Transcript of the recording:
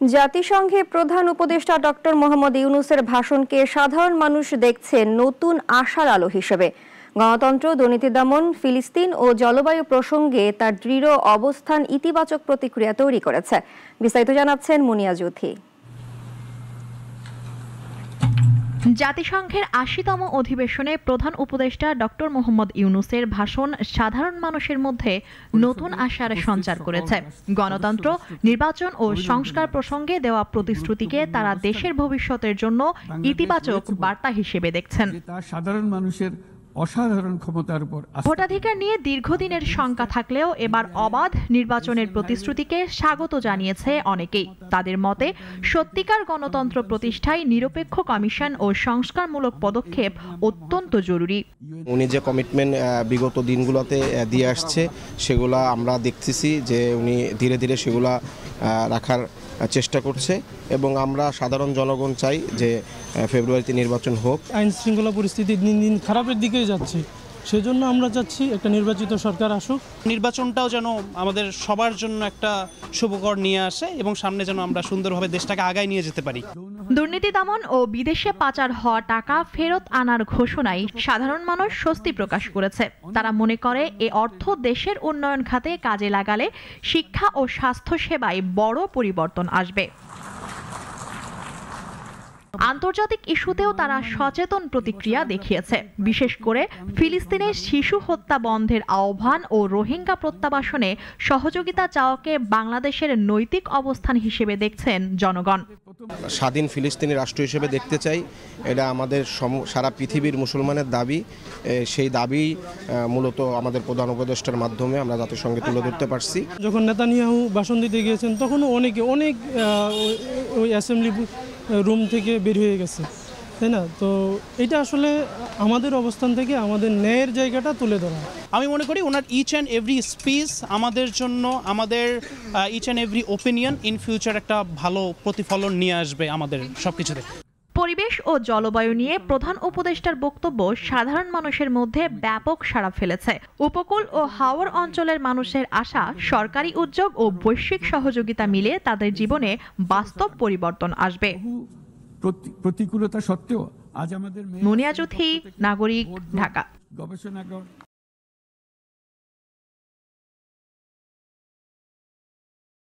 জাতিসংঘে প্রধান উপদেষ্টা ডক্টর মোহাম্মদ ইউনূসের ভাষণকে সাধারণ মানুষ দেখছেন নতুন আশার আলো হিসেবে। গণতন্ত্র, দুর্নীতি দমন, ফিলিস্তিন ও জলবায়ু প্রসঙ্গে তার দৃঢ় অবস্থান ইতিবাচক প্রতিক্রিয়া তৈরি করেছে। বিস্তারিত জানাচ্ছেন মুনিয়া জুথি। জাতিসংঘের ৮০তম অধিবেশনে প্রধান উপদেষ্টা ডক্টর মোহাম্মদ ইউনূসের ভাষণ সাধারণ মানুষের মধ্যে নতুন আশার সঞ্চার করেছে। গণতন্ত্র, নির্বাচন ও সংস্কার প্রসঙ্গে দেওয়া প্রতিশ্রুতিকে তারা দেশের ভবিষ্যতের জন্য ইতিবাচক বার্তা হিসেবে দেখছেন। সাধারণ মানুষের অসাধারণ ক্ষমতার উপর ভোটাধিকার নিয়ে দীর্ঘদিনের শঙ্কা থাকলেও এবার অবাধ নির্বাচনের প্রতিশ্রুতিকে স্বাগত জানিয়েছে অনেকেই। তাদের মতে সত্যিকার গণতন্ত্র প্রতিষ্ঠায় নিরপেক্ষ কমিশন ও সংস্কারমূলক পদক্ষেপ অত্যন্ত জরুরি। উনি যে কমিটমেন্ট বিগত দিনগুলোতে দিয়ে আসছে সেগুলা আমরা দেখতেছি যে উনি ধীরে ধীরে সেগুলা রাখার চেষ্টা করছে এবং আমরা সাধারণ জনগণ চাই যে ফেব্রুয়ারিতে নির্বাচন হোক। আইন শৃঙ্খলা পরিস্থিতি দিন দিন খারাপের দিকেই যাচ্ছে, সেজন্য আমরা চাচ্ছি একটা নির্বাচিত সরকার আসুক। নির্বাচনটাও যেন আমাদের সবার জন্য একটা শুভকর নিয়ে আসে এবং সামনে যেন আমরা সুন্দরভাবে দেশটাকে আগায় নিয়ে যেতে পারি। দুর্নীতি দমন ও বিদেশে পাচার হওয়া টাকা ফেরত আনার ঘোষণায় সাধারণ মানুষ স্বস্তি প্রকাশ করেছে। তারা মনে করে এ অর্থ দেশের উন্নয়ন খাতে কাজে লাগালে শিক্ষা ও স্বাস্থ্য সেবায় বড় পরিবর্তন আসবে। আন্তর্জাতিক ইস্যুতেও তারা সচেতন প্রতিক্রিয়া দেখিয়েছে। বিশেষ করে ফিলিস্তিনের শিশু হত্যা বন্ধের আহ্বান ও রোহিঙ্গা প্রত্যাবাসনে সহযোগিতা চাওয়াকে বাংলাদেশের নৈতিক অবস্থান হিসেবে দেখছেন জনগণ। স্বাধীন ফিলিস্তিনি রাষ্ট্র হিসেবে দেখতে চাই, এটা আমাদের সারা পৃথিবীর মুসলমানের দাবি। সেই দাবি মূলত আমাদের প্রধান উপদেষ্টার মাধ্যমে আমরা জাতিসংঘে তুলে ধরতে পারছি। যখন নেতানিয়াহু ভাষণ দিতে গিয়েছেন তখনও অনেক ওই অ্যাসেম্বলি রুম থেকে বের হয়ে গেছে, তাই না? তো এটা আসলে আমাদের অবস্থান থেকে আমাদের ন্যায়ের জায়গাটা তুলে ধরা। আমি মনে করি ওনার ইচ অ্যান্ড এভরি স্পিচ আমাদের জন্য, আমাদের each and every opinion in future একটা ভালো প্রতিফলন নিয়ে আসবে আমাদের সবকিছুতে। পরিবেশ ও জলবায়ু নিয়ে প্রধান উপদেষ্টার বক্তব্য সাধারণ মানুষের মধ্যে ব্যাপক সাড়া ফেলেছে। উপকূল ও হাওর অঞ্চলের মানুষের আশা সরকারি উদ্যোগ ও বৈশ্বিক সহযোগিতা মিলে তাদের জীবনে বাস্তব পরিবর্তন আসবে। প্রতিকূলতা সত্ত্বেও আজ আমাদের মুনিয়া জুথি, নাগরিক, ঢাকা। গবেষণাগার